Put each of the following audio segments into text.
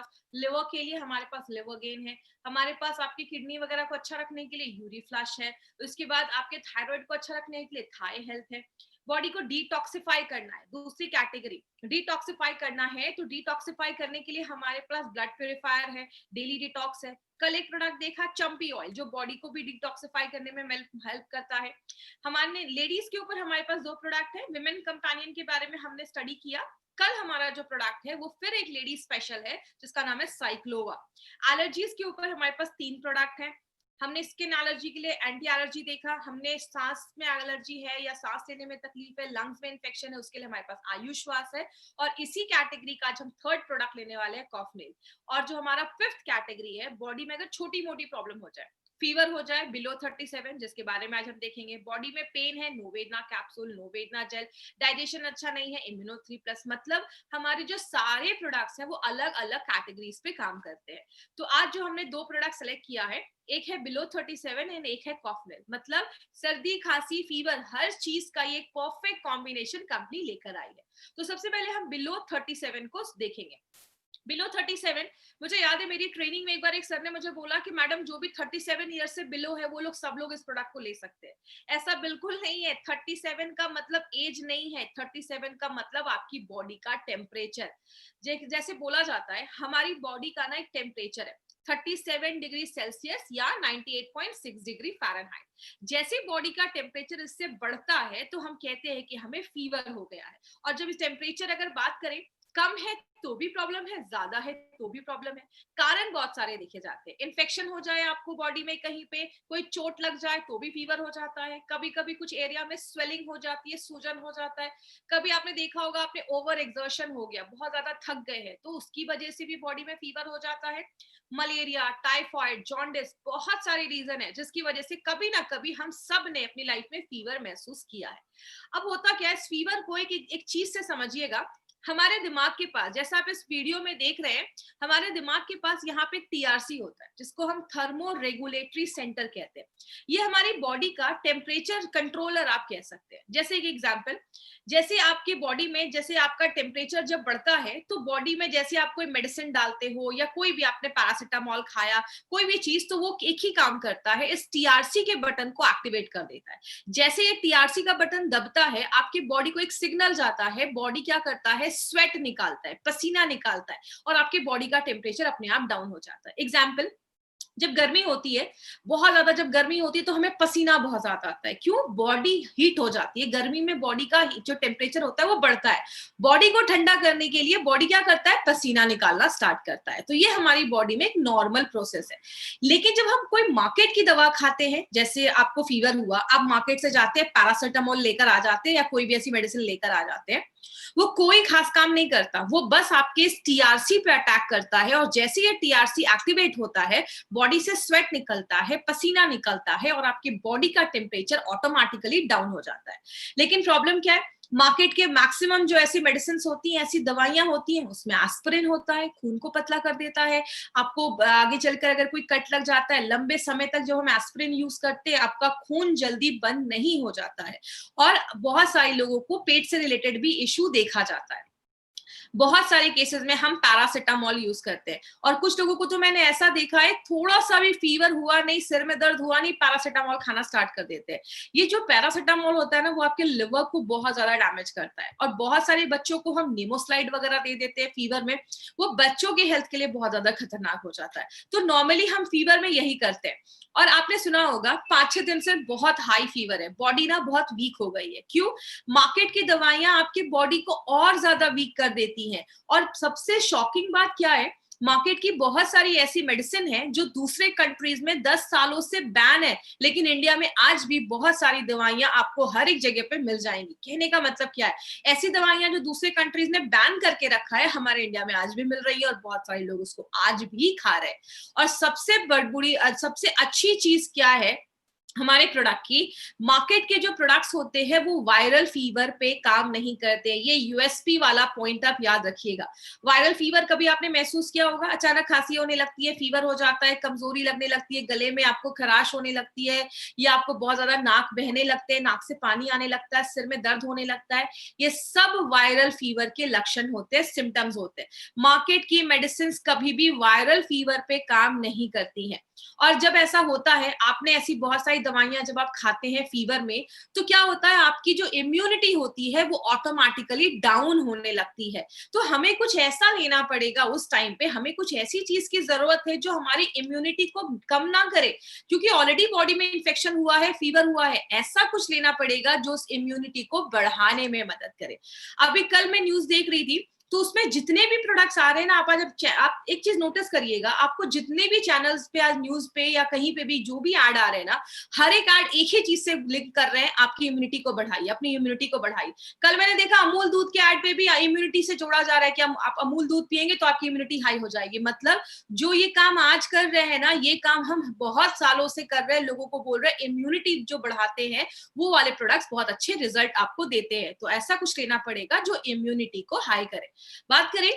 पास liver के लिए हमारे पास लिवर गेन है, हमारे पास आपकी किडनी वगैरह को अच्छा रखने के लिए यूरी फ्लश है, उसके बाद आपके थायराइड को अच्छा रखने के लिए थाई हेल्थ है। बॉडी को डिटॉक्सिफाई करना है, दूसरी कैटेगरी डिटॉक्सिफाई करना है, तो डिटॉक्सिफाई करने के लिए हमारे पास ब्लड प्यूरिफायर है, डेली डिटॉक्स है। कल एक प्रोडक्ट देखा चंपी ऑयल, जो बॉडी को भी डिटॉक्सिफाई करने में हेल्प करता है। हमारे लेडीज के ऊपर हमारे पास 2 प्रोडक्ट है, विमेन कंपेनियन के बारे में हमने स्टडी किया। कल हमारा जो प्रोडक्ट है वो फिर एक लेडी स्पेशल है जिसका नाम है साइक्लोवा। एलर्जीज के ऊपर हमारे पास 3 प्रोडक्ट है। हमने स्किन एलर्जी के लिए एंटी एलर्जी देखा, हमने सांस में एलर्जी है या सांस लेने में तकलीफ है, लंग्स में इन्फेक्शन है, उसके लिए हमारे पास आयुश्वास है। और इसी कैटेगरी का आज हम थर्ड प्रोडक्ट लेने वाले हैं, कॉफनेल। और जो हमारा फिफ्थ कैटेगरी है, बॉडी में अगर छोटी मोटी प्रॉब्लम हो जाए, फीवर हो जाए बिलो 37, जिसके बारे में आज हम देखेंगे, बॉडी में पेन है, नोवेदना कैप्सूल, नोवेदना जेल, डाइजेशन अच्छा नहीं है, इम्यूनो 3+। मतलब हमारे जो सारे प्रोडक्ट्स हैं वो अलग अलग कैटेगरीज पे काम करते हैं। तो आज जो हमने 2 प्रोडक्ट सेलेक्ट किया है, एक है बिलो 37 एंड एक है कॉफनेल। मतलब सर्दी खांसी फीवर हर चीज का ये परफेक्ट कॉम्बिनेशन कंपनी लेकर आई है। तो सबसे पहले हम बिलो 37 को देखेंगे। बिलो 37, मुझे याद है मेरी ट्रेनिंग में एक बार एक सर ने मुझे बोला कि मैडम जो भी 37 ईयर से बिलो है वो लोग सब लोग इस प्रोडक्ट को ले सकते हैं। ऐसा बिल्कुल नहीं है। 37 का मतलब एज नहीं है, 37 का मतलब आपकी बॉडी का टेम्परेचर। जैसे बोला जाता है हमारी बॉडी का ना एक टेम्परेचर है 37 डिग्री सेल्सियस या 98.6 डिग्री फ़ारेनहाइट। जैसे बॉडी का टेम्परेचर इससे बढ़ता है तो हम कहते हैं कि हमें फीवर हो गया है। और जब इस टेम्परेचर अगर बात करें, कम है तो भी प्रॉब्लम है, ज्यादा है तो भी प्रॉब्लम है। कारण बहुत सारे देखे जाते हैं। इन्फेक्शन हो जाए आपको बॉडी में, कहीं पे कोई चोट लग जाए तो भी फीवर हो जाता है। कभी कभी कुछ एरिया में स्वेलिंग हो जाती है, सूजन हो जाता है। कभी आपने देखा होगा आपने ओवर एक्सर्शन हो गया, बहुत ज्यादा थक गए हैं, तो उसकी वजह से भी बॉडी में फीवर हो जाता है। मलेरिया, टाइफॉइड, जॉन्डिस, बहुत सारे रीजन है जिसकी वजह से कभी ना कभी हम सब ने अपनी लाइफ में फीवर महसूस किया है। अब होता क्या है, इस फीवर को एक चीज से समझिएगा। हमारे दिमाग के पास, जैसा आप इस वीडियो में देख रहे हैं, हमारे दिमाग के पास यहाँ पे टीआरसी होता है जिसको हम थर्मो रेगुलेटरी सेंटर कहते हैं। ये हमारी बॉडी का टेम्परेचर कंट्रोलर आप कह सकते हैं। जैसे एक एग्जांपल, जैसे आपकी बॉडी में जैसे आपका टेम्परेचर जब बढ़ता है तो बॉडी में जैसे आप कोई मेडिसिन डालते हो या कोई भी आपने पैरासिटामोल खाया, कोई भी चीज, तो वो एक ही काम करता है, इस टीआरसी के बटन को एक्टिवेट कर देता है। जैसे ये टीआरसी का बटन दबता है, आपकी बॉडी को एक सिग्नल जाता है, बॉडी क्या करता है, स्वेट निकालता है, पसीना निकालता है, और आपके बॉडी का टेम्परेचर अपने आप डाउन हो जाता है। एग्जाम्पल, जब गर्मी होती है, बहुत ज्यादा जब गर्मी होती है तो हमें पसीना बहुत ज्यादा आता है। क्यों? बॉडी हीट हो जाती है। गर्मी में बॉडी का जो टेम्परेचर होता है वो बढ़ता है। बॉडी को ठंडा करने के लिए बॉडी क्या करता है, पसीना निकालना स्टार्ट करता है। तो ये हमारी बॉडी में एक नॉर्मल प्रोसेस है। लेकिन जब हम कोई मार्केट की दवा खाते हैं, जैसे आपको फीवर हुआ, आप मार्केट से जाते हैं, पैरासिटामोल लेकर आ जाते हैं या कोई भी ऐसी मेडिसिन लेकर आ जाते हैं, वो कोई खास काम नहीं करता, वो बस आपके इस टीआरसी पे अटैक करता है। और जैसे ये टीआरसी एक्टिवेट होता है, बॉडी से स्वेट निकलता है, पसीना निकलता है, और आपकी बॉडी का टेम्परेचर ऑटोमेटिकली डाउन हो जाता है। लेकिन प्रॉब्लम क्या है, मार्केट के मैक्सिमम जो ऐसी मेडिसिन होती हैं, ऐसी दवाइयां होती हैं, उसमें एस्पिरिन होता है, खून को पतला कर देता है। आपको आगे चलकर अगर कोई कट लग जाता है, लंबे समय तक जो हम एस्पिरिन यूज करते हैं, आपका खून जल्दी बंद नहीं हो जाता है। और बहुत सारे लोगों को पेट से रिलेटेड भी इश्यू देखा जाता है। बहुत सारे केसेस में हम पैरासिटामोल यूज करते हैं, और कुछ लोगों को तो मैंने ऐसा देखा है, थोड़ा सा भी फीवर हुआ नहीं, सिर में दर्द हुआ नहीं, पैरासिटामोल खाना स्टार्ट कर देते हैं। ये जो पैरासिटामोल होता है ना, वो आपके लिवर को बहुत ज्यादा डैमेज करता है। और बहुत सारे बच्चों को हम निमोस्लाइड वगैरह दे देते हैं फीवर में, वो बच्चों के हेल्थ के लिए बहुत ज्यादा खतरनाक हो जाता है। तो नॉर्मली हम फीवर में यही करते हैं। और आपने सुना होगा 5-6 दिन से बहुत हाई फीवर है, बॉडी ना बहुत वीक हो गई है। क्यों? मार्केट की दवाइयां आपकी बॉडी को और ज्यादा वीक कर देती हैं। और सबसे शॉकिंग बात क्या है, मार्केट की बहुत सारी ऐसी मेडिसिन है जो दूसरे कंट्रीज में 10 सालों से बैन है, लेकिन इंडिया में आज भी बहुत सारी दवाइयां आपको हर एक जगह पे मिल जाएंगी। कहने का मतलब क्या है, ऐसी दवाइयां जो दूसरे कंट्रीज ने बैन करके रखा है, हमारे इंडिया में आज भी मिल रही है, और बहुत सारे लोग उसको आज भी खा रहे हैं। और सबसे बड़ी सबसे अच्छी चीज क्या है, हमारे प्रोडक्ट की, मार्केट के जो प्रोडक्ट्स होते हैं वो वायरल फीवर पे काम नहीं करते। ये यूएसपी वाला पॉइंट आप याद रखिएगा। वायरल फीवर कभी आपने महसूस किया होगा, अचानक खांसी होने लगती है, फीवर हो जाता है, कमजोरी लगने लगती है, गले में आपको खराश होने लगती है, या आपको बहुत ज्यादा नाक बहने लगते हैं, नाक से पानी आने लगता है, सिर में दर्द होने लगता है। ये सब वायरल फीवर के लक्षण होते हैं, सिम्टम्स होते हैं। मार्केट की मेडिसिन कभी भी वायरल फीवर पे काम नहीं करती है। और जब ऐसा होता है, आपने ऐसी बहुत सारी दवाइयां जब आप खाते हैं फीवर में, तो क्या होता है, आपकी जो इम्यूनिटी होती है वो ऑटोमेटिकली डाउन होने लगती है। तो हमें कुछ ऐसा लेना पड़ेगा उस टाइम पे, हमें कुछ ऐसी चीज की जरूरत है जो हमारी इम्यूनिटी को कम ना करे, क्योंकि ऑलरेडी बॉडी में इंफेक्शन हुआ है, फीवर हुआ है। ऐसा कुछ लेना पड़ेगा जो उस इम्यूनिटी को बढ़ाने में मदद करे। अभी कल मैं न्यूज देख रही थी, तो उसमें जितने भी प्रोडक्ट्स आ रहे हैं ना, आप एक चीज नोटिस करिएगा, आपको जितने भी चैनल्स पे आज न्यूज पे या कहीं पे भी जो भी ऐड आ रहे हैं ना, हर एक ऐड एक ही चीज से लिंक कर रहे हैं, आपकी इम्यूनिटी को बढ़ाइए, अपनी इम्यूनिटी को बढ़ाइए। कल मैंने देखा अमूल दूध के ऐड पे भी इम्यूनिटी से जोड़ा जा रहा है कि आप अमूल दूध पियेंगे तो आपकी इम्यूनिटी हाई हो जाएगी। मतलब जो ये काम आज कर रहे हैं ना, ये काम हम बहुत सालों से कर रहे हैं, लोगों को बोल रहे हैं इम्यूनिटी जो बढ़ाते हैं वो वाले प्रोडक्ट्स बहुत अच्छे रिजल्ट आपको देते हैं। तो ऐसा कुछ लेना पड़ेगा जो इम्यूनिटी को हाई करे। बात करें,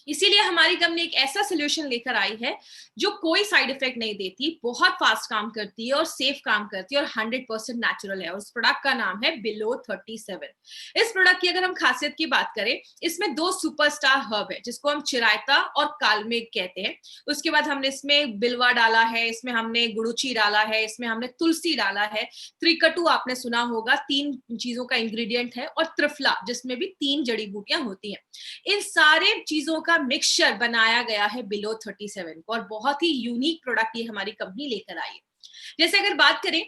इसीलिए हमारी कंपनी एक ऐसा सोल्यूशन लेकर आई है जो कोई साइड इफेक्ट नहीं देती, बहुत फास्ट काम करती है और सेफ काम करती है और 100% नेचुरल है। और उस प्रोडक्ट का नाम है बिलो 37। इस प्रोडक्ट की अगर हम खासियत की बात करें, इसमें 2 सुपरस्टार हर्ब है जिसको हम चिरायता और कालमेघ कहते हैं। उसके बाद हमने इसमें बिलवा डाला है, इसमें हमने गुड़ुची डाला है, इसमें हमने तुलसी डाला है, त्रिकटु आपने सुना होगा, 3 चीजों का इंग्रेडिएंट है, और त्रिफला जिसमें भी 3 जड़ी बूटियां होती हैं। इन सारे चीजों का मिक्सचर बनाया गया है बिलो 37 को, और बहुत ही यूनिक प्रोडक्ट ये हमारी कंपनी लेकर आई है। जैसे अगर बात करें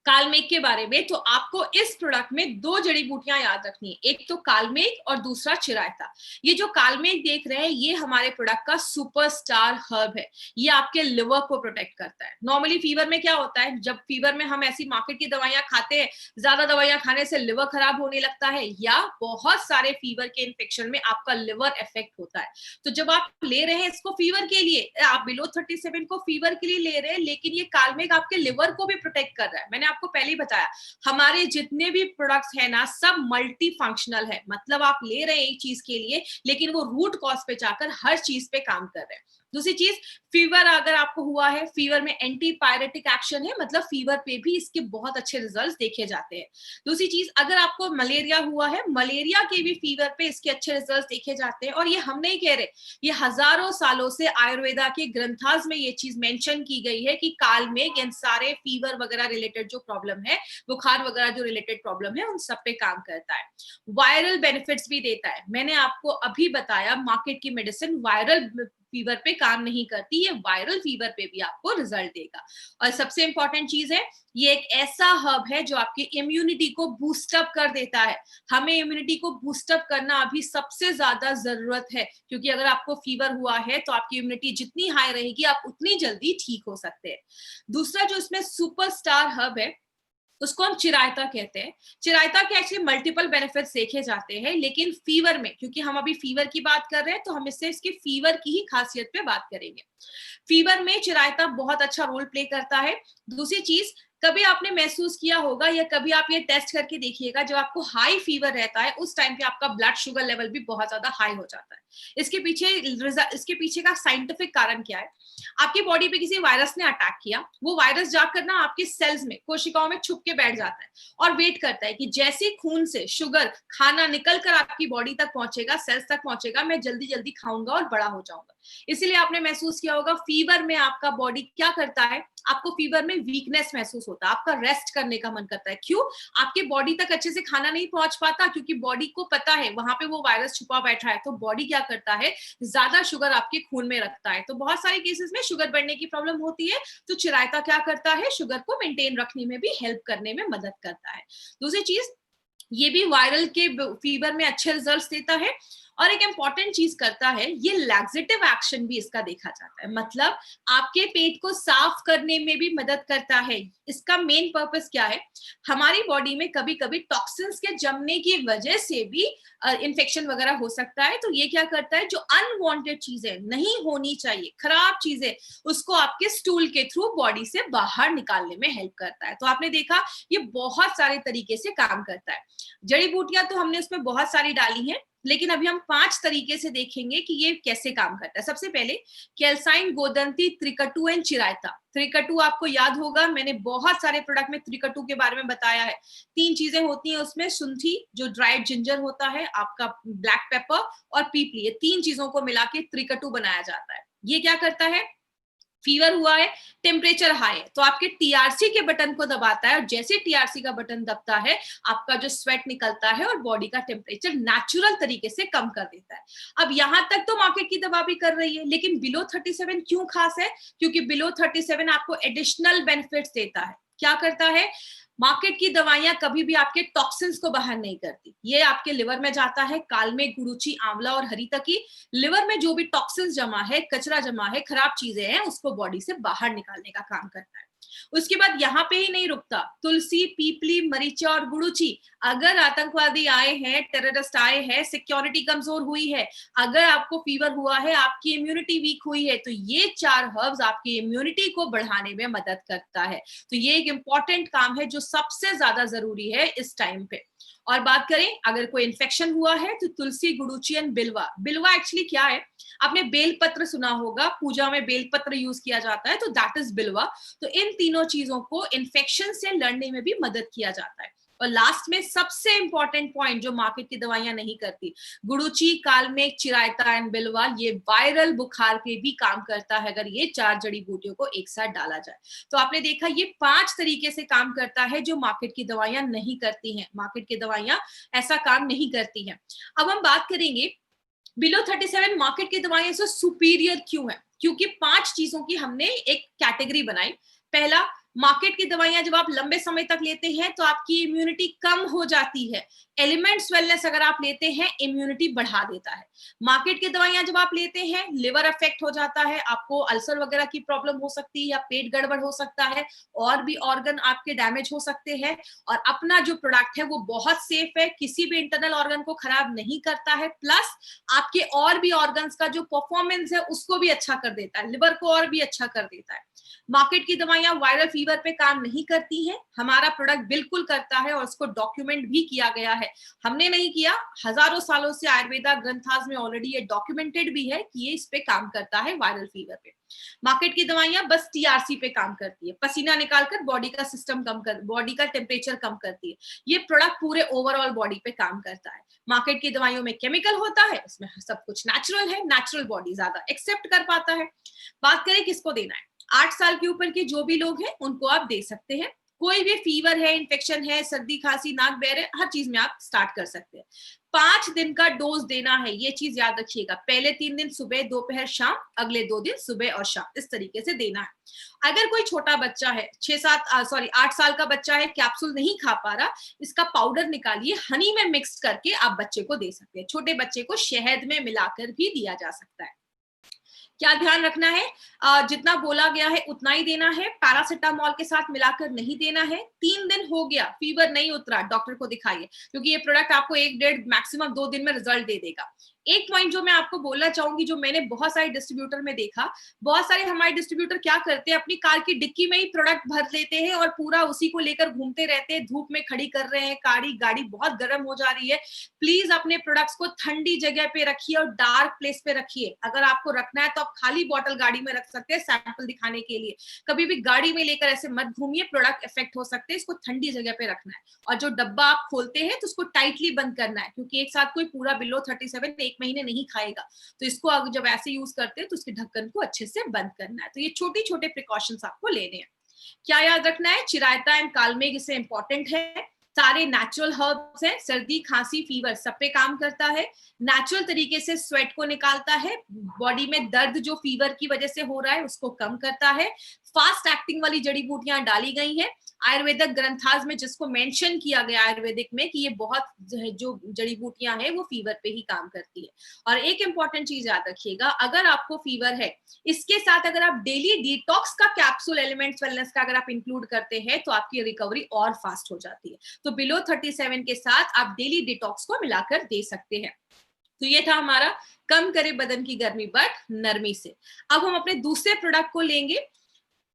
कालमेघ के बारे में, तो आपको इस प्रोडक्ट में 2 जड़ी बूटियां याद रखनी है, एक तो कालमेघ और दूसरा चिरायता। ये जो कालमेघ देख रहे हैं, ये हमारे प्रोडक्ट का सुपरस्टार हर्ब है। ये आपके लिवर को प्रोटेक्ट करता है। नॉर्मली फीवर में क्या होता है, जब फीवर में हम ऐसी मार्केट की दवाइयां खाते हैं, ज्यादा दवाइयां खाने से लिवर खराब होने लगता है, या बहुत सारे फीवर के इन्फेक्शन में आपका लिवर इफेक्ट होता है। तो जब आप ले रहे हैं इसको फीवर के लिए, आप बिलो 37 को फीवर के लिए ले रहे हैं, लेकिन ये कालमेघ आपके लिवर को भी प्रोटेक्ट कर रहा है। मैंने आपको पहले ही बताया, हमारे जितने भी प्रोडक्ट्स हैं ना, सब मल्टी फंक्शनल है। मतलब आप ले रहे हैं एक चीज के लिए, लेकिन वो रूट कॉज पे जाकर हर चीज पे काम कर रहे हैं। दूसरी चीज, फीवर अगर आपको हुआ है, फीवर में एंटी पायरेटिक एक्शन है, मतलब फीवर पे भी इसके बहुत अच्छे रिजल्ट्स देखे जाते हैं। दूसरी चीज, अगर आपको मलेरिया हुआ है, मलेरिया के भी फीवर पे इसके अच्छे रिजल्ट्स देखे जाते हैं। और ये हम नहीं कह रहे, ये हजारों सालों से आयुर्वेदा के ग्रंथास में ये चीज मेंशन की गई है कि कालमेघ इन सारे फीवर वगैरह रिलेटेड जो प्रॉब्लम है, बुखार वगैरह जो रिलेटेड प्रॉब्लम है, उन सब पे काम करता है। वायरल बेनिफिट्स भी देता है। मैंने आपको अभी बताया, मार्केट की मेडिसिन वायरल फीवर पे काम नहीं करती, ये वायरल फीवर पे भी आपको रिजल्ट देगा। और सबसे इंपॉर्टेंट चीज है, ये एक ऐसा हर्ब है जो आपकी इम्यूनिटी को बूस्टअप कर देता है। हमें इम्यूनिटी को बूस्टअप करना अभी सबसे ज्यादा जरूरत है, क्योंकि अगर आपको फीवर हुआ है तो आपकी इम्यूनिटी जितनी हाई रहेगी, आप उतनी जल्दी ठीक हो सकते हैं। दूसरा जो इसमें सुपरस्टार हर्ब है, उसको हम चिरायता कहते हैं। चिरायता के एक्चुअली मल्टीपल बेनिफिट्स देखे जाते हैं, लेकिन फीवर में, क्योंकि हम अभी फीवर की बात कर रहे हैं, तो हम इससे इसके फीवर की ही खासियत पे बात करेंगे। फीवर में चिरायता बहुत अच्छा रोल प्ले करता है। दूसरी चीज, कभी आपने महसूस किया होगा या कभी आप ये टेस्ट करके देखिएगा, जब आपको हाई फीवर रहता है उस टाइम पे आपका ब्लड शुगर लेवल भी बहुत ज्यादा हाई हो जाता है। इसके पीछे का साइंटिफिक कारण क्या है? आपकी बॉडी पे किसी वायरस ने अटैक किया, वो वायरस जाकर ना आपके सेल्स में, कोशिकाओं में छुप के बैठ जाता है और वेट करता है कि जैसे खून से शुगर, खाना निकल कर आपकी बॉडी तक पहुंचेगा, सेल्स तक पहुंचेगा, मैं जल्दी जल्दी खाऊंगा और बड़ा हो जाऊंगा। इसीलिए आपने महसूस किया होगा, फीवर में आपका बॉडी क्या करता है, आपको फीवर में वीकनेस महसूस होता है, आपका रेस्ट करने का मन करता है। क्यों? आपके बॉडी तक अच्छे से खाना नहीं पहुंच पाता, क्योंकि बॉडी को पता है वहां पे वो वायरस छुपा बैठा है। तो बॉडी क्या करता है, ज्यादा शुगर आपके खून में रखता है। तो बहुत सारे केसेस में शुगर बढ़ने की प्रॉब्लम होती है, तो चिरायता क्या करता है, शुगर को मेंटेन रखने में भी हेल्प करने में मदद करता है। दूसरी चीज, ये भी वायरल के फीवर में अच्छे रिजल्ट्स देता है। और एक इंपॉर्टेंट चीज करता है, ये लैक्सेटिव एक्शन भी इसका देखा जाता है, मतलब आपके पेट को साफ करने में भी मदद करता है। इसका मेन पर्पस क्या है, हमारी बॉडी में कभी कभी टॉक्सिन्स के जमने की वजह से भी इन्फेक्शन वगैरह हो सकता है। तो ये क्या करता है, जो अनवांटेड चीजें नहीं होनी चाहिए, खराब चीजें, उसको आपके स्टूल के थ्रू बॉडी से बाहर निकालने में हेल्प करता है। तो आपने देखा ये बहुत सारे तरीके से काम करता है। जड़ी बूटियां तो हमने उसमें बहुत सारी डाली हैं, लेकिन अभी हम 5 तरीके से देखेंगे कि ये कैसे काम करता है। सबसे पहले कैल्साइन, गोदंती, त्रिकटु एंड चिरायता। त्रिकटु आपको याद होगा, मैंने बहुत सारे प्रोडक्ट में त्रिकटु के बारे में बताया है। 3 चीजें होती हैं उसमें, शुंठी जो ड्राइड जिंजर होता है, आपका ब्लैक पेपर और पीपली, ये 3 चीजों को मिला के त्रिकटु बनाया जाता है। ये क्या करता है, फीवर हुआ है, टेम्परेचर हाई है, तो आपके टीआरसी के बटन को दबाता है, और जैसे टीआरसी का बटन दबता है, आपका जो स्वेट निकलता है और बॉडी का टेम्परेचर नेचुरल तरीके से कम कर देता है। अब यहां तक तो मार्केट की दवा भी कर रही है, लेकिन बिलो 37 क्यों खास है, क्योंकि बिलो 37 आपको एडिशनल बेनिफिट्स देता है। क्या करता है, मार्केट की दवाइयां कभी भी आपके टॉक्सिन्स को बाहर नहीं करती, ये आपके लिवर में जाता है। कालमे, गुरुची, आंवला और हरीतकी, लिवर में जो भी टॉक्सिन्स जमा है, कचरा जमा है, खराब चीजें हैं, उसको बॉडी से बाहर निकालने का काम करता है। उसके बाद यहाँ पे ही नहीं रुकता, तुलसी, पीपली, मरीचा और गुड़ुची, अगर आतंकवादी आए हैं, टेररिस्ट आए हैं, सिक्योरिटी कमजोर हुई है, अगर आपको फीवर हुआ है, आपकी इम्यूनिटी वीक हुई है, तो ये 4 हर्ब्स आपकी इम्यूनिटी को बढ़ाने में मदद करता है। तो ये एक इंपॉर्टेंट काम है जो सबसे ज्यादा जरूरी है इस टाइम पे। और बात करें अगर कोई इन्फेक्शन हुआ है, तो तुलसी, गुड़ुची एंड बिल्वा। बिल्वा एक्चुअली क्या है, आपने बेलपत्र सुना होगा, पूजा में बेलपत्र यूज किया जाता है, तो दैट इज बिल्वा। तो इन तीनों चीजों को इन्फेक्शन से लड़ने में भी मदद किया जाता है। और लास्ट में सबसे इंपॉर्टेंट पॉइंट जो मार्केट की दवाइयां नहीं करती, गुड़ुची, कालमेघ, चिरायता एंड बिल्वा, ये वायरल बुखार पे भी काम करता है अगर ये 4 जड़ी बूटियों को एक साथ डाला जाए। तो आपने देखा ये 5 तरीके से काम करता है जो मार्केट की दवाइयां नहीं करती हैं। मार्केट की दवाइयां ऐसा काम नहीं करती हैं। अब हम बात करेंगे बिलो 37 मार्केट की दवाइयां से सुपीरियर क्यों है, क्योंकि 5 चीजों की हमने एक कैटेगरी बनाई। पहला, मार्केट की दवाइयां जब आप लंबे समय तक लेते हैं तो आपकी इम्यूनिटी कम हो जाती है। एलिमेंट्स वेलनेस अगर आप लेते हैं, इम्यूनिटी बढ़ा देता है। मार्केट की दवाइयां जब आप लेते हैं, लिवर अफेक्ट हो जाता है, आपको अल्सर वगैरह की प्रॉब्लम हो सकती है, या पेट गड़बड़ हो सकता है, और भी ऑर्गन आपके डैमेज हो सकते हैं। और अपना जो प्रोडक्ट है वो बहुत सेफ है, किसी भी इंटरनल ऑर्गन को खराब नहीं करता है, प्लस आपके और भी ऑर्गन्स का जो परफॉर्मेंस है उसको भी अच्छा कर देता है, लिवर को और भी अच्छा कर देता है। मार्केट की दवाइयां वायरल फीवर पे काम नहीं करती हैं, हमारा प्रोडक्ट बिल्कुल करता है, और उसको डॉक्यूमेंट भी किया गया है। हमने नहीं किया, हजारों सालों से आयुर्वेदा ग्रंथास में ऑलरेडी ये डॉक्यूमेंटेड भी है कि ये इस पे काम करता है, वायरल फीवर पे। मार्केट की दवाइयां बस टीआरसी पे काम करती है, पसीना निकालकर बॉडी का सिस्टम कम कर, बॉडी का टेम्परेचर कम करती है। ये प्रोडक्ट पूरे ओवरऑल बॉडी पे काम करता है। मार्केट की दवाइयों में केमिकल होता है, इसमें सब कुछ नेचुरल है, नेचुरल बॉडी ज्यादा एक्सेप्ट कर पाता है। बात करें किसको देना है, 8 साल के ऊपर के जो भी लोग हैं उनको आप दे सकते हैं। कोई भी फीवर है, इन्फेक्शन है, सर्दी खांसी, नाक बह रहे, हर चीज में आप स्टार्ट कर सकते हैं। 5 दिन का डोज देना है, ये चीज याद रखिएगा। पहले 3 दिन सुबह, दोपहर, शाम, अगले 2 दिन सुबह और शाम, इस तरीके से देना है। अगर कोई छोटा बच्चा है, 8 साल का बच्चा है, कैप्सूल नहीं खा पा रहा, इसका पाउडर निकालिए, हनी में मिक्स करके आप बच्चे को दे सकते हैं। छोटे बच्चे को शहद में मिलाकर भी दिया जा सकता है। क्या ध्यान रखना है, जितना बोला गया है उतना ही देना है, पैरासिटामोल के साथ मिलाकर नहीं देना है। 3 दिन हो गया, फीवर नहीं उतरा, डॉक्टर को दिखाइए, क्योंकि ये प्रोडक्ट आपको 1 डेढ़ मैक्सिमम 2 दिन में रिजल्ट दे देगा। एक पॉइंट जो मैं आपको बोलना चाहूंगी, जो मैंने बहुत सारे डिस्ट्रीब्यूटर में देखा, बहुत सारे हमारे डिस्ट्रीब्यूटर क्या करते हैं, अपनी कार की डिक्की में ही प्रोडक्ट भर लेते हैं और पूरा उसी को लेकर घूमते रहते हैं, धूप में खड़ी कर रहे हैं, गाड़ी बहुत गर्म हो जा रही है। प्लीज अपने प्रोडक्ट्स को ठंडी जगह पे रखिए और डार्क प्लेस पे रखिए। अगर आपको रखना है तो आप खाली बॉटल गाड़ी में रख सकते हैं सैंपल दिखाने के लिए। कभी भी गाड़ी में लेकर ऐसे मत घूमिए, प्रोडक्ट इफेक्ट हो सकते हैं, इसको ठंडी जगह पे रखना है। और जो डब्बा आप खोलते हैं तो उसको टाइटली बंद करना है, क्योंकि एक साथ कोई पूरा बिलो 37 1 महीने नहीं खाएगा। तो इसको जब ऐसे यूज करते हैं तो उसके ढक्कन को अच्छे से बंद करना है। तो ये छोटे छोटे प्रिकॉशंस आपको लेने हैं। क्या याद रखना है, चिरायता एंड कालमेघ इससे इंपॉर्टेंट है, सारे नेचुरल हर्ब्स हैं, सर्दी खांसी फीवर सब पे काम करता है, नेचुरल तरीके से स्वेट को निकालता है, बॉडी में दर्द जो फीवर की वजह से हो रहा है उसको कम करता है, फास्ट एक्टिंग वाली जड़ी बूटियां डाली गई हैं, आयुर्वेदिक ग्रंथाज में जिसको मेंशन किया गया आयुर्वेदिक में कि ये बहुत जो जड़ी बूटियां हैं वो फीवर पे ही काम करती है। और एक इंपॉर्टेंट चीज याद रखिएगा, अगर आपको फीवर है, इसके साथ अगर आप डेली डिटॉक्स का कैप्सूल एलिमेंट्स वेलनेस का अगर आप इंक्लूड करते हैं तो आपकी रिकवरी और फास्ट हो जाती है। तो बिलो 37 के साथ आप डेली डिटॉक्स को मिलाकर दे सकते हैं। तो ये था हमारा कम करे बदन की गर्मी बट नरमी से। अब हम अपने दूसरे प्रोडक्ट को लेंगे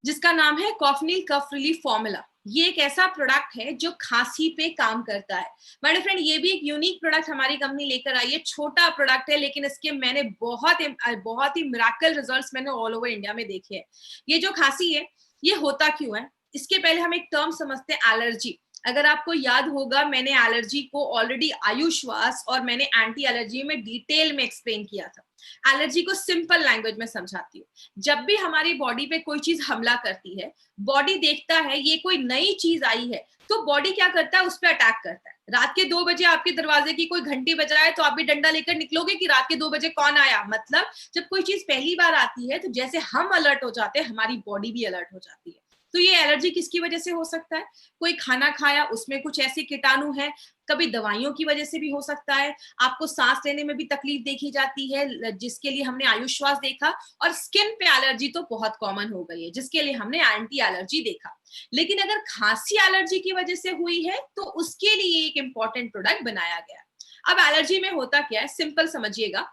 जिसका नाम है कॉफनिल कफ रिलीफ फॉर्मूला। ये एक ऐसा प्रोडक्ट है जो खांसी पे काम करता है। माय फ्रेंड, ये भी एक यूनिक प्रोडक्ट हमारी कंपनी लेकर आई है। छोटा प्रोडक्ट है लेकिन इसके मैंने बहुत ही मिरेकल रिजल्ट्स मैंने ऑल ओवर इंडिया में देखे हैं। ये जो खांसी है ये होता क्यों है, इसके पहले हम एक टर्म समझते हैं, एलर्जी। अगर आपको याद होगा, मैंने एलर्जी को ऑलरेडी आयुश्वास और मैंने एंटी एलर्जी में डिटेल में एक्सप्लेन किया था। एलर्जी को सिंपल लैंग्वेज में समझाती हूँ। जब भी हमारी बॉडी पे कोई चीज हमला करती है, बॉडी देखता है ये कोई नई चीज आई है, तो बॉडी क्या करता है, उस पर अटैक करता है। रात के 2 बजे आपके दरवाजे की कोई घंटी बजाए तो आप भी डंडा लेकर निकलोगे कि रात के 2 बजे कौन आया। मतलब जब कोई चीज पहली बार आती है तो जैसे हम अलर्ट हो जाते हैं, हमारी बॉडी भी अलर्ट हो जाती है। तो ये एलर्जी किसकी वजह से हो सकता है, कोई खाना खाया उसमें कुछ ऐसे कीटाणु है, कभी दवाइयों की वजह से भी हो सकता है, आपको सांस लेने में भी तकलीफ देखी जाती है जिसके लिए हमने आयुश्वास देखा, और स्किन पे एलर्जी तो बहुत कॉमन हो गई है जिसके लिए हमने एंटी एलर्जी देखा। लेकिन अगर खांसी एलर्जी की वजह से हुई है तो उसके लिए एक इंपॉर्टेंट प्रोडक्ट बनाया गया है। अब एलर्जी में होता क्या है, सिंपल समझिएगा,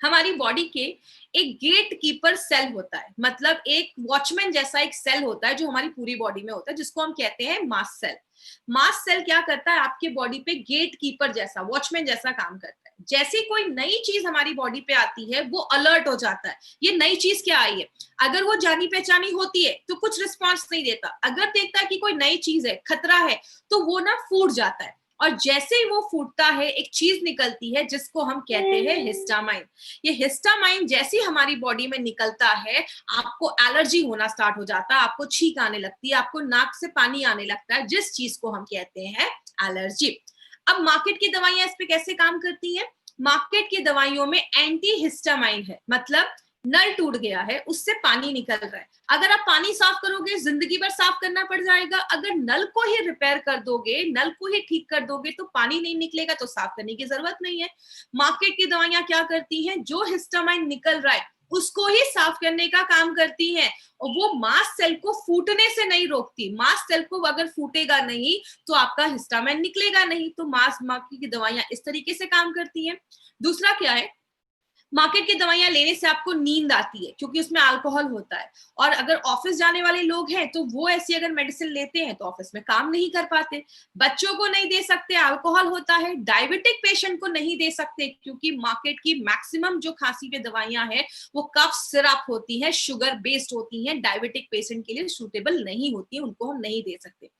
हमारी बॉडी के एक गेट कीपर सेल होता है, मतलब एक वॉचमैन जैसा एक सेल होता है जो हमारी पूरी बॉडी में होता है, जिसको हम कहते हैं मास्ट सेल। मास्ट सेल क्या करता है, आपके बॉडी पे गेट कीपर जैसा, वॉचमैन जैसा काम करता है। जैसे कोई नई चीज हमारी बॉडी पे आती है वो अलर्ट हो जाता है, ये नई चीज क्या आई है। अगर वो जानी पहचानी होती है तो कुछ रिस्पॉन्स नहीं देता, अगर देखता है कि कोई नई चीज है, खतरा है, तो वो ना फूट जाता है। और जैसे ही वो फूटता है एक चीज निकलती है जिसको हम कहते हैं हिस्टामाइन। ये हिस्टामाइन जैसे ही हमारी बॉडी में निकलता है, आपको एलर्जी होना स्टार्ट हो जाता है, आपको छींक आने लगती है, आपको नाक से पानी आने लगता है, जिस चीज को हम कहते हैं एलर्जी। अब मार्केट की दवाइयां इस पे कैसे काम करती हैं, मार्केट की दवाइयों में एंटी हिस्टामाइन है, मतलब नल टूट गया है, उससे पानी निकल रहा है। अगर आप पानी साफ करोगे जिंदगी भर साफ करना पड़ जाएगा, अगर नल को ही रिपेयर कर दोगे, नल को ही ठीक कर दोगे तो पानी नहीं निकलेगा, तो साफ करने की जरूरत नहीं है। मार्केट की दवाइयां क्या करती हैं, जो हिस्टामाइन निकल रहा है उसको ही साफ करने का काम करती हैं, और वो मास्ट सेल को फूटने से नहीं रोकती। मास्ट सेल को अगर फूटेगा नहीं तो आपका हिस्टामाइन निकलेगा नहीं। तो मार्केट की दवाइयां इस तरीके से काम करती हैं। दूसरा क्या है, मार्केट की दवाइयां लेने से आपको नींद आती है क्योंकि उसमें अल्कोहल होता है, और अगर ऑफिस जाने वाले लोग हैं तो वो ऐसी अगर मेडिसिन लेते हैं तो ऑफिस में काम नहीं कर पाते। बच्चों को नहीं दे सकते, अल्कोहल होता है। डायबिटिक पेशेंट को नहीं दे सकते क्योंकि मार्केट की मैक्सिमम जो खांसी पे दवाइयां हैं वो कफ सिरप होती है, शुगर बेस्ड होती है, डायबिटिक पेशेंट के लिए सूटेबल नहीं होती है, उनको हम नहीं दे सकते।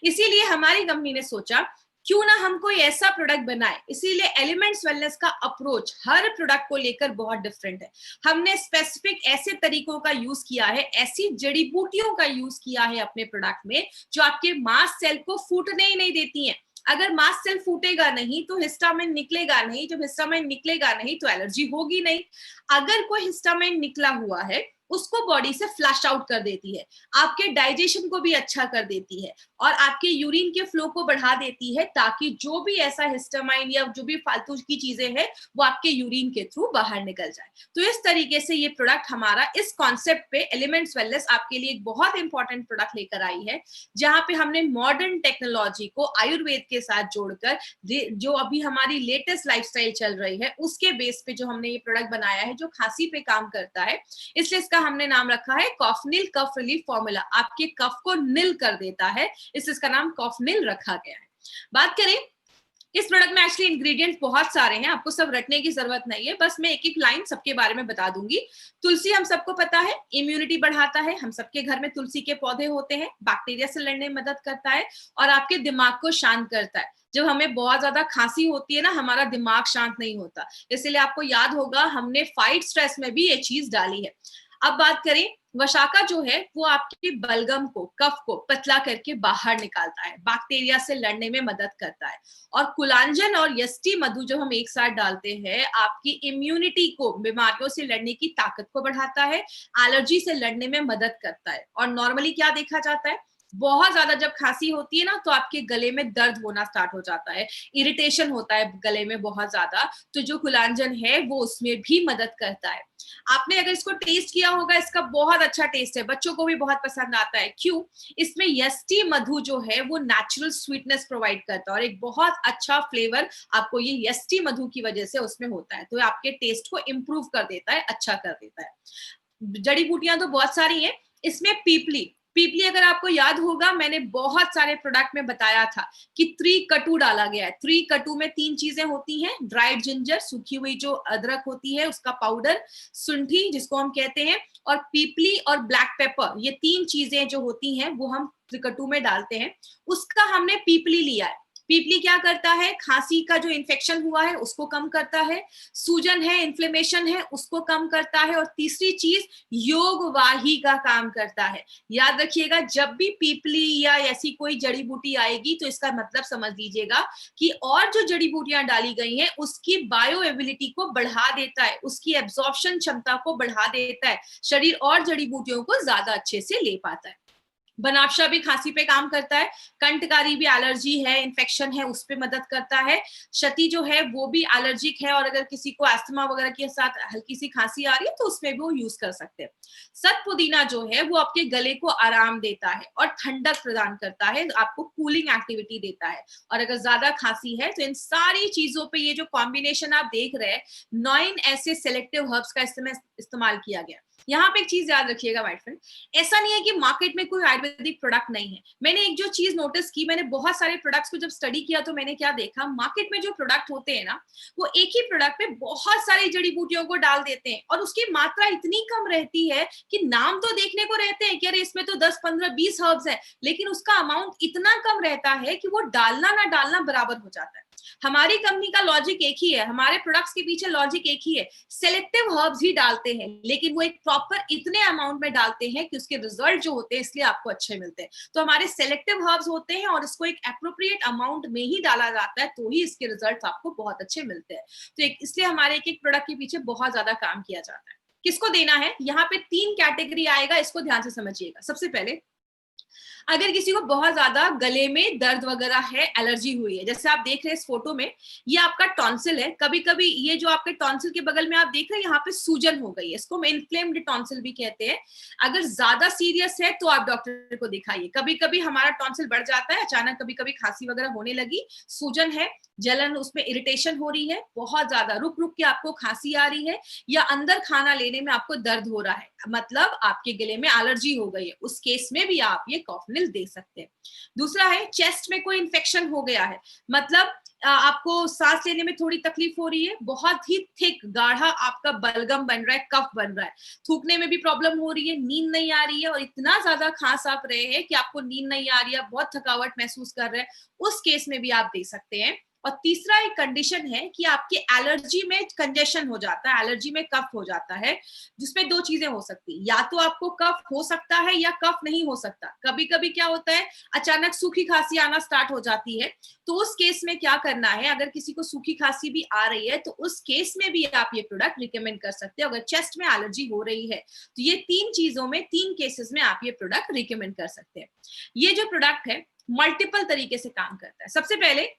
इसीलिए हमारी कंपनी ने सोचा क्यों ना हम कोई ऐसा प्रोडक्ट बनाए। इसीलिए एलिमेंट्स वेलनेस का अप्रोच हर प्रोडक्ट को लेकर बहुत डिफरेंट है। हमने स्पेसिफिक ऐसे तरीकों का यूज किया है, ऐसी जड़ी बूटियों का यूज किया है अपने प्रोडक्ट में जो आपके मास्ट सेल को फूटने ही नहीं देती हैं। अगर मास्ट सेल फूटेगा नहीं तो हिस्टामाइन निकलेगा नहीं, जब हिस्टामाइन निकलेगा नहीं तो एलर्जी होगी नहीं। अगर कोई हिस्टामाइन निकला हुआ है उसको बॉडी से फ्लश आउट कर देती है, आपके डाइजेशन को भी अच्छा कर देती है, और आपके यूरिन के फ्लो को बढ़ा देती है, ताकि जो भी ऐसा हिस्टामाइन या जो भी फालतू की चीजें हैं वो आपके यूरिन के थ्रू बाहर निकल जाए। तो इस तरीके से ये प्रोडक्ट हमारा इस कॉन्सेप्ट पे एलिमेंट्स वेलनेस आपके लिए एक बहुत इंपॉर्टेंट प्रोडक्ट लेकर आई है, जहां पे हमने मॉडर्न टेक्नोलॉजी को आयुर्वेद के साथ जोड़कर जो अभी हमारी लेटेस्ट लाइफस्टाइल चल रही है उसके बेस पे जो हमने ये प्रोडक्ट बनाया है जो खांसी पे काम करता है। इसलिए इसका हमने नाम रखा है कॉफनिल कफ रिलीफ फॉर्मूला। आपके कफ को निल कर देता है, इसलिए इसका नाम कॉफनिल रखा गया है। बात करें इस प्रोडक्ट में, एक्चुअली इंग्रेडिएंट्स बहुत सारे हैं, आपको सब रटने की जरूरत नहीं है, बस मैं एक एक लाइन सबके बारे में बता दूंगी। तुलसी हम सबको पता है इम्यूनिटी बढ़ाता है, हम सबके घर में तुलसी के पौधे होते हैं, बैक्टीरिया से लड़ने में मदद करता है और आपके दिमाग को शांत करता है। जब हमें बहुत ज्यादा खांसी होती है ना, हमारा दिमाग शांत नहीं होता, इसलिए आपको याद होगा हमने फाइट स्ट्रेस में भी ये चीज डाली है। अब बात करें, वशाका जो है वो आपके बलगम को, कफ को पतला करके बाहर निकालता है, बैक्टीरिया से लड़ने में मदद करता है। और कुलांजन और यष्टि मधु जो हम एक साथ डालते हैं आपकी इम्यूनिटी को, बीमारियों से लड़ने की ताकत को बढ़ाता है, एलर्जी से लड़ने में मदद करता है। और नॉर्मली क्या देखा जाता है, बहुत ज्यादा जब खांसी होती है ना तो आपके गले में दर्द होना स्टार्ट हो जाता है, इरिटेशन होता है गले में बहुत ज्यादा, तो जो गुलांजन है वो उसमें भी मदद करता है। आपने अगर इसको टेस्ट किया होगा, इसका बहुत अच्छा टेस्ट है, बच्चों को भी बहुत पसंद आता है। क्यों? इसमें यष्टि मधु जो है वो नेचुरल स्वीटनेस प्रोवाइड करता है और एक बहुत अच्छा फ्लेवर आपको ये यष्टि मधु की वजह से उसमें होता है, तो आपके टेस्ट को इम्प्रूव कर देता है, अच्छा कर देता है। जड़ी बूटियां तो बहुत सारी हैं, इसमें पीपली, पीपली अगर आपको याद होगा मैंने बहुत सारे प्रोडक्ट में बताया था कि 3 कटू डाला गया है। 3 कटू में 3 चीजें होती हैं, ड्राइड जिंजर, सूखी हुई जो अदरक होती है उसका पाउडर, सुंठी जिसको हम कहते हैं, और पीपली और ब्लैक पेपर, ये 3 चीजें जो होती हैं वो हम 3 कटू में डालते हैं। उसका हमने पीपली लिया है। पीपली क्या करता है? खांसी का जो इन्फेक्शन हुआ है उसको कम करता है, सूजन है, इन्फ्लेमेशन है, उसको कम करता है, और तीसरी चीज योग वाही का काम करता है। याद रखिएगा, जब भी पीपली या ऐसी कोई जड़ी बूटी आएगी तो इसका मतलब समझ लीजिएगा कि और जो जड़ी बूटियां डाली गई हैं उसकी बायो एबिलिटी को बढ़ा देता है, उसकी एब्जॉर्प्शन क्षमता को बढ़ा देता है, शरीर और जड़ी बूटियों को ज्यादा अच्छे से ले पाता है। बनाफशा भी खांसी पे काम करता है, कंठकारी भी एलर्जी है, इन्फेक्शन है, उस पे मदद करता है, शती जो है वो भी एलर्जिक है और अगर किसी को अस्थमा वगैरह के साथ हल्की सी खांसी आ रही है तो उसमें भी वो यूज कर सकते हैं। सत पुदीना जो है वो आपके गले को आराम देता है और ठंडक प्रदान करता है, आपको कूलिंग एक्टिविटी देता है। और अगर ज्यादा खांसी है तो इन सारी चीजों पे ये जो कॉम्बिनेशन आप देख रहे हैं, 9 ऐसे सेलेक्टिव हर्ब्स का इस्तेमाल किया गया। यहाँ पे एक चीज याद रखिएगा माय फ्रेंड, ऐसा नहीं है कि मार्केट में कोई आयुर्वेदिक प्रोडक्ट नहीं है। मैंने एक जो चीज नोटिस की, मैंने बहुत सारे प्रोडक्ट्स को जब स्टडी किया तो मैंने क्या देखा, मार्केट में जो प्रोडक्ट होते हैं ना वो एक ही प्रोडक्ट में बहुत सारी जड़ी बूटियों को डाल देते हैं और उसकी मात्रा इतनी कम रहती है कि नाम तो देखने को रहते हैं कि अरे इसमें तो 10 15 20 हर्ब्स है, लेकिन उसका अमाउंट इतना कम रहता है कि वो डालना ना डालना बराबर हो जाता है। हमारी कंपनी का लॉजिक एक ही है, हमारे प्रोडक्ट्स के पीछे लॉजिक एक ही है, सेलेक्टिव हर्ब्स ही डालते हैं, लेकिन वो एक प्रॉपर इतने अमाउंट में डालते हैं कि उसके रिजल्ट जो होते हैं इसलिए आपको अच्छे मिलते हैं। तो हमारे सेलेक्टिव हर्ब्स होते हैं और इसको एक एप्रोप्रिएट अमाउंट में ही डाला जाता है तो ही इसके रिजल्ट आपको बहुत अच्छे मिलते हैं। तो इसलिए हमारे एक एक प्रोडक्ट के पीछे बहुत ज्यादा काम किया जाता है। किसको देना है? यहाँ पे 3 कैटेगरी आएगा, इसको ध्यान से समझिएगा। सबसे पहले, अगर किसी को बहुत ज्यादा गले में दर्द वगैरह है, एलर्जी हुई है, जैसे आप देख रहे हैं इस फोटो में, ये आपका टॉन्सिल है, कभी कभी ये जो आपके टॉन्सिल के बगल में आप देख रहे हैं यहाँ पे सूजन हो गई है, इसको हम इन्फ्लेम्ड टॉन्सिल भी कहते हैं। अगर ज्यादा सीरियस है तो आप डॉक्टर को दिखाइए। कभी कभी हमारा टॉन्सिल बढ़ जाता है अचानक, कभी कभी खांसी वगैरह होने लगी, सूजन है, जलन, उसमें इरिटेशन हो रही है, बहुत ज्यादा रुक रुक के आपको खांसी आ रही है, या अंदर खाना लेने में आपको दर्द हो रहा है, मतलब आपके गले में एलर्जी हो गई है, उस केस में भी आप ये कॉफनिल दे सकते हैं। दूसरा है, चेस्ट में कोई इन्फेक्शन हो गया है, मतलब आपको सांस लेने में थोड़ी तकलीफ हो रही है, बहुत ही थिक गाढ़ा आपका बलगम बन रहा है, कफ बन रहा है, थूकने में भी प्रॉब्लम हो रही है, नींद नहीं आ रही है और इतना ज्यादा खांस आप रहे हैं कि आपको नींद नहीं आ रही है, बहुत थकावट महसूस कर रहे हैं, उस केस में भी आप दे सकते हैं। और तीसरा एक कंडीशन है कि आपके एलर्जी में कंजेशन हो जाता है, एलर्जी में कफ हो जाता है, जिसमें 2 चीजें हो सकती है, या तो आपको कफ हो सकता है या कफ नहीं हो सकता। कभी कभी क्या होता है, अचानक सूखी खांसी आना स्टार्ट हो जाती है, तो उस केस में क्या करना है, अगर किसी को सूखी खांसी भी आ रही है तो उस केस में भी आप ये प्रोडक्ट रिकमेंड कर सकते हो। अगर चेस्ट में एलर्जी हो रही है तो ये 3 चीजों में, 3 केसेस में आप ये प्रोडक्ट रिकमेंड कर सकते हैं। ये जो प्रोडक्ट है मल्टीपल तरीके से काम करता है। सबसे पहले,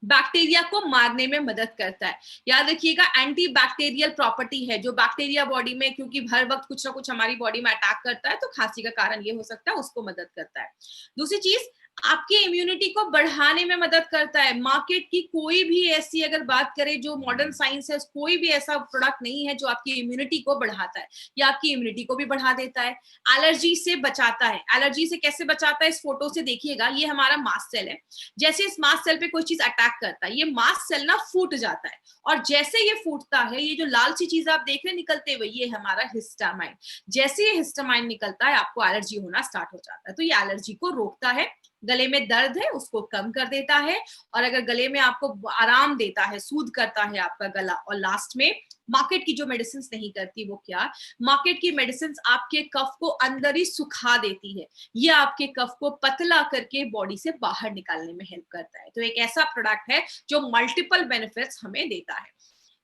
बैक्टीरिया को मारने में मदद करता है। याद रखिएगा, एंटी बैक्टीरियल प्रॉपर्टी है, जो बैक्टीरिया बॉडी में, क्योंकि हर वक्त कुछ ना कुछ हमारी बॉडी में अटैक करता है तो खांसी का कारण ये हो सकता है, उसको मदद करता है। दूसरी चीज, आपकी इम्यूनिटी को बढ़ाने में मदद करता है। मार्केट की कोई भी ऐसी अगर बात करें जो मॉडर्न साइंस है, कोई भी ऐसा प्रोडक्ट नहीं है जो आपकी इम्यूनिटी को बढ़ाता है, या आपकी इम्यूनिटी को भी बढ़ा देता है। एलर्जी से बचाता है। एलर्जी से कैसे बचाता है, इस फोटो से देखिएगा, ये हमारा मास्ट सेल है, जैसे इस मास्ट सेल पे कोई चीज अटैक करता है, ये मास्ट सेल ना फूट जाता है, और जैसे ये फूटता है, ये जो लाल सी चीज आप देख रहे हैं निकलते हुए, ये हमारा हिस्टामाइन। जैसे ये हिस्टामाइन निकलता है आपको एलर्जी होना स्टार्ट हो जाता है, तो ये एलर्जी को रोकता है, गले में दर्द है उसको कम कर देता है, और अगर गले में आपको आराम देता है, सूद करता है आपका गला। और लास्ट में, मार्केट की जो मेडिसिन नहीं करती वो क्या, मार्केट की मेडिसिन आपके कफ को अंदर ही सुखा देती है, ये आपके कफ को पतला करके बॉडी से बाहर निकालने में हेल्प करता है। तो एक ऐसा प्रोडक्ट है जो मल्टीपल बेनिफिट्स हमें देता है।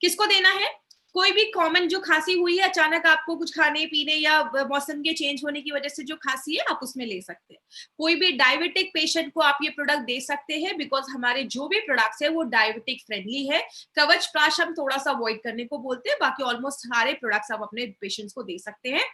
किसको देना है? कोई भी कॉमन जो खांसी हुई है, अचानक आपको कुछ खाने पीने या मौसम के चेंज होने की वजह से जो खांसी है, आप उसमें ले सकते हैं। कोई भी डायबिटिक पेशेंट को आप ये प्रोडक्ट दे सकते हैं, बिकॉज हमारे जो भी प्रोडक्ट्स है वो डायबिटिक फ्रेंडली है। कवच प्राश हम थोड़ा सा अवॉइड करने को बोलते हैं, बाकी ऑलमोस्ट सारे प्रोडक्ट्स आप अपने पेशेंट्स को दे सकते हैं।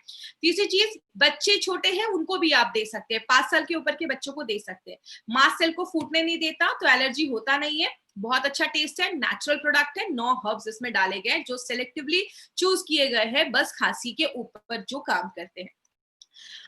तीसरी चीज, बच्चे छोटे हैं उनको भी आप दे सकते हैं, 5 साल के ऊपर के बच्चों को दे सकते हैं। मास्ट सेल को फूटने नहीं देता, तो एलर्जी होता नहीं है। बहुत अच्छा टेस्ट है, नेचुरल प्रोडक्ट है, 9 हर्ब्स इसमें डाले गए जो सिलेक्टिवली चूज किए गए हैं बस खांसी के ऊपर जो काम करते हैं।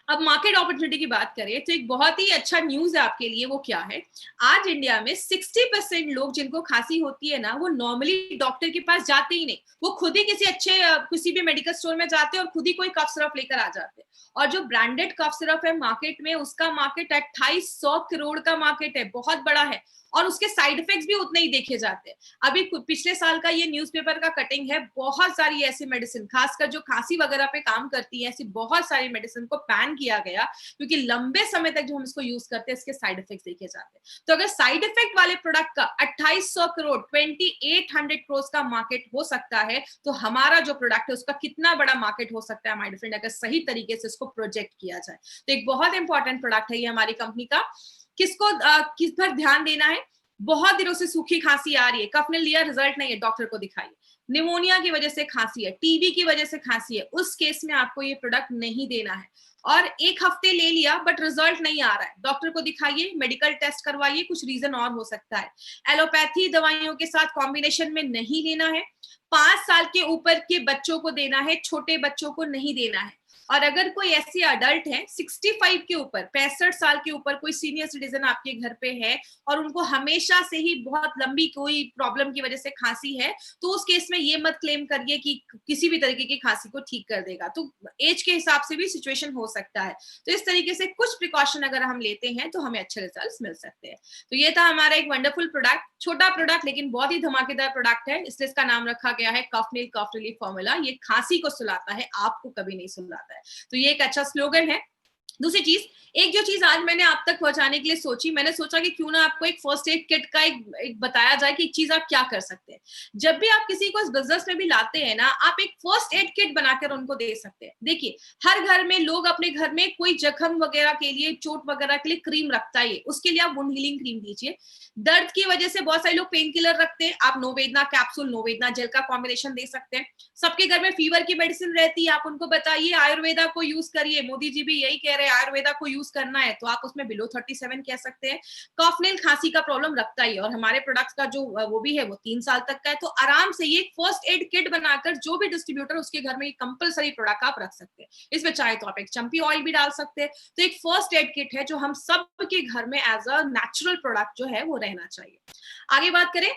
अब मार्केट अपॉर्चुनिटी की बात करें तो एक बहुत ही अच्छा न्यूज है आपके लिए, वो क्या है? आज इंडिया में 60% लोग जिनको खांसी होती है ना, वो नॉर्मली डॉक्टर के पास जाते ही नहीं, वो खुद ही किसी अच्छे किसी भी मेडिकल स्टोर में जाते हैं और खुद ही कोई कफ सिरप लेकर आ जाते हैं। और जो ब्रांडेड कफ सिरप है मार्केट में, उसका मार्केट 2800 करोड़ का मार्केट है, बहुत बड़ा है, और उसके साइड इफेक्ट्स भी उतने ही देखे जाते हैं। अभी पिछले साल का ये न्यूज़पेपर का कटिंग है, बहुत सारी ऐसी मेडिसिन, खासकर जो खांसी वगैरह पे काम करती है, ऐसी बहुत सारी मेडिसिन को बैन किया गया, क्योंकि लंबे समय तक जो हम इसको यूज करते हैं इसके साइड इफेक्ट्स देखे जाते हैं। तो अगर साइड इफेक्ट वाले प्रोडक्ट का 2800 करोड़ 2800 करोड़ का मार्केट हो सकता है, तो हमारा जो प्रोडक्ट है उसका कितना बड़ा मार्केट हो सकता है माय फ्रेंड, अगर सही तरीके से इसको प्रोजेक्ट किया जाए। तो एक बहुत इंपॉर्टेंट प्रोडक्ट है ये हमारी कंपनी का। किसको किस पर ध्यान देना है? बहुत दिनों से सूखी खांसी आ रही है, कफ ने लिया, रिजल्ट नहीं है, डॉक्टर को दिखाइए। निमोनिया की वजह से खांसी है, टीबी की वजह से खांसी है, उस केस में आपको ये प्रोडक्ट नहीं देना है। और 1 हफ्ते ले लिया बट रिजल्ट नहीं आ रहा है, डॉक्टर को दिखाइए, मेडिकल टेस्ट करवाइए, कुछ रीजन और हो सकता है। एलोपैथी दवाइयों के साथ कॉम्बिनेशन में नहीं लेना है। 5 साल के ऊपर के बच्चों को देना है, छोटे बच्चों को नहीं देना है। और अगर कोई ऐसे अडल्ट है 65 के ऊपर, 65 साल के ऊपर कोई सीनियर सिटीजन आपके घर पे है और उनको हमेशा से ही बहुत लंबी कोई प्रॉब्लम की वजह से खांसी है, तो उस केस में ये मत क्लेम करिए कि किसी भी तरीके की खांसी को ठीक कर देगा। तो एज के हिसाब से भी सिचुएशन हो सकता है। तो इस तरीके से कुछ प्रिकॉशन अगर हम लेते हैं तो हमें अच्छे रिजल्ट्स मिल सकते हैं। तो ये था हमारा एक वंडरफुल प्रोडक्ट, छोटा प्रोडक्ट लेकिन बहुत ही धमाकेदार प्रोडक्ट है, इसलिए इसका नाम रखा गया है कफनील कफ रिलीफ फॉर्मूला। ये खांसी को सुलाता है, आपको कभी नहीं सुलाता है। तो ये एक अच्छा स्लोगन है। दूसरी चीज, एक जो चीज आज मैंने आप तक पहुंचाने के लिए सोची, मैंने सोचा कि क्यों ना आपको एक फर्स्ट एड किट का एक बताया जाए कि एक चीज आप क्या कर सकते हैं। जब भी आप किसी को इस बिजनेस में भी लाते हैं ना, आप एक फर्स्ट एड किट बनाकर उनको दे सकते हैं। देखिए, हर घर में लोग अपने घर में कोई जख्म वगैरह के लिए, चोट वगैरह के लिए क्रीम रखता है, उसके लिए आप वुंड हीलिंग क्रीम दीजिए। दर्द की वजह से बहुत सारे लोग पेन किलर रखते हैं, आप नोवेदना कैप्सूल, नोवेदना जेल का कॉम्बिनेशन दे सकते हैं। सबके घर में फीवर की मेडिसिन रहती है, आप उनको बताइए आयुर्वेदा को यूज करिए, मोदी जी भी यही कह रहे हैं आयुर्वेदा को यूज करना है, तो आप उसमें बिलो 37 कह सकते हैं। कॉफनेल खांसी का प्रॉब्लम रखता ही, और हमारे प्रोडक्ट्स का जो वो भी है वो 3 साल तक का है। तो आराम से ये फर्स्ट एड किट बनाकर जो भी डिस्ट्रीब्यूटर उसके घर में कंपलसरी प्रोडक्ट आप रख सकते हैं। इसमें चाहे तो आप एक चंपी ऑयल भी डाल सकते हैं। तो एक फर्स्ट एड किट है जो हम सबके घर में एज अ नेचुरल प्रोडक्ट जो है वो रहना चाहिए। आगे बात करें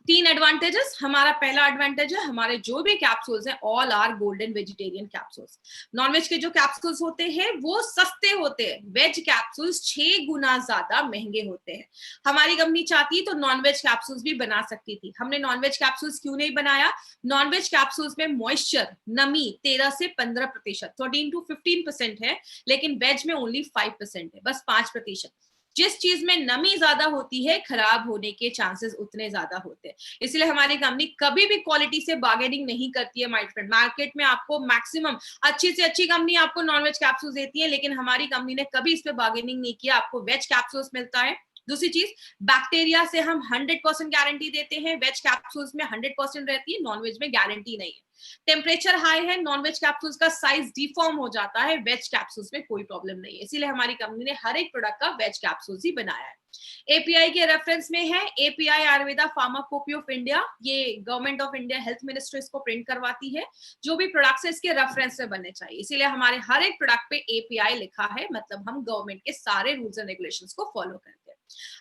3 एडवांटेजेस। हमारा पहला एडवांटेज है, हमारे जो भी कैप्सूल्स हैं all are golden vegetarian capsules. Nonveg के जो कैप्सूल्स होते हैं वो सस्ते होते हैं, वेज कैप्सूल्स 6 गुना ज्यादा महंगे होते हैं। हमारी कंपनी चाहती तो नॉनवेज कैप्सूल्स भी बना सकती थी, हमने नॉनवेज कैप्सूल्स क्यों नहीं बनाया? नॉनवेज कैप्सूल्स में मॉइस्चर, नमी 13 से 15%, 13 to 15% है, लेकिन वेज में ओनली 5% है, बस 5%। जिस चीज में नमी ज्यादा होती है, खराब होने के चांसेस उतने ज्यादा होते हैं। इसलिए हमारी कंपनी कभी भी क्वालिटी से बार्गेनिंग नहीं करती है माय फ्रेंड। मार्केट में आपको मैक्सिमम अच्छी से अच्छी कंपनी आपको नॉनवेज कैप्सूल्स देती है, लेकिन हमारी कंपनी ने कभी इस पे बार्गेनिंग नहीं किया। आपको वेज कैप्सूल्स मिलता है। दूसरी चीज, बैक्टीरिया से हम 100% गारंटी देते हैं, वेज कैप्सूल्स में 100% रहती है, नॉनवेज में गारंटी नहीं है। टेम्परेचर हाई है, नॉनवेज कैप्सूल्स का साइज डिफॉर्म हो जाता है, वेज कैप्सूल्स में कोई प्रॉब्लम नहीं है। इसीलिए हमारी कंपनी ने हर एक प्रोडक्ट का वेज कैप्सूल्स ही बनाया है। एपीआई के रेफरेंस में है एपीआई आयुर्वेदा फार्माकोपी ऑफ इंडिया, ये government of India health ministry इसको प्रिंट करवाती है। जो भी प्रोडक्ट्स है इसके रेफरेंस से बनने चाहिए, इसीलिए हमारे हर एक प्रोडक्ट पे एपीआई लिखा है, मतलब हम गवर्नमेंट के सारे रूल्स एंड रेगुलेशंस को फॉलो करते हैं।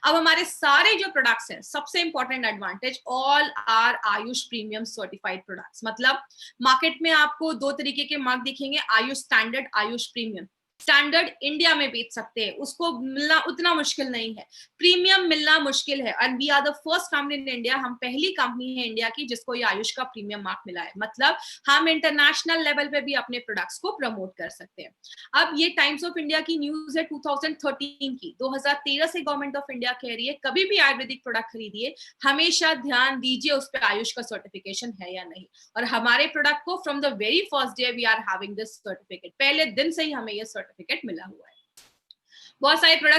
अब हमारे सारे जो प्रोडक्ट्स हैं, सबसे important advantage, all are AYUSH premium certified products. मतलब मार्केट में आपको 2 तरीके के मार्क दिखेंगे, AYUSH standard, AYUSH premium. Standard India में बेच सकते हैं, उसको मिलना उतना मुश्किल नहीं है, प्रीमियम मिलना मुश्किल है। And we are the first company in India, हम पहली कंपनी है इंडिया की जिसको ये आयुष का प्रीमियम मार्क मिला है, मतलब हम इंटरनेशनल लेवल पे भी अपने प्रोडक्ट्स को प्रमोट कर सकते हैं। अब ये टाइम्स ऑफ इंडिया की न्यूज है 2013 की, 2013 से गवर्नमेंट ऑफ इंडिया कह रही है कभी भी आयुर्वेदिक प्रोडक्ट खरीदिए हमेशा ध्यान दीजिए उस पर आयुष का सर्टिफिकेशन है या नहीं। और हमारे प्रोडक्ट को from the very first day we are having this certificate, पहले दिन से ही हमें ये सर्टिफिकेट मिला हुआ है। बहुत सारे प्रोडक्ट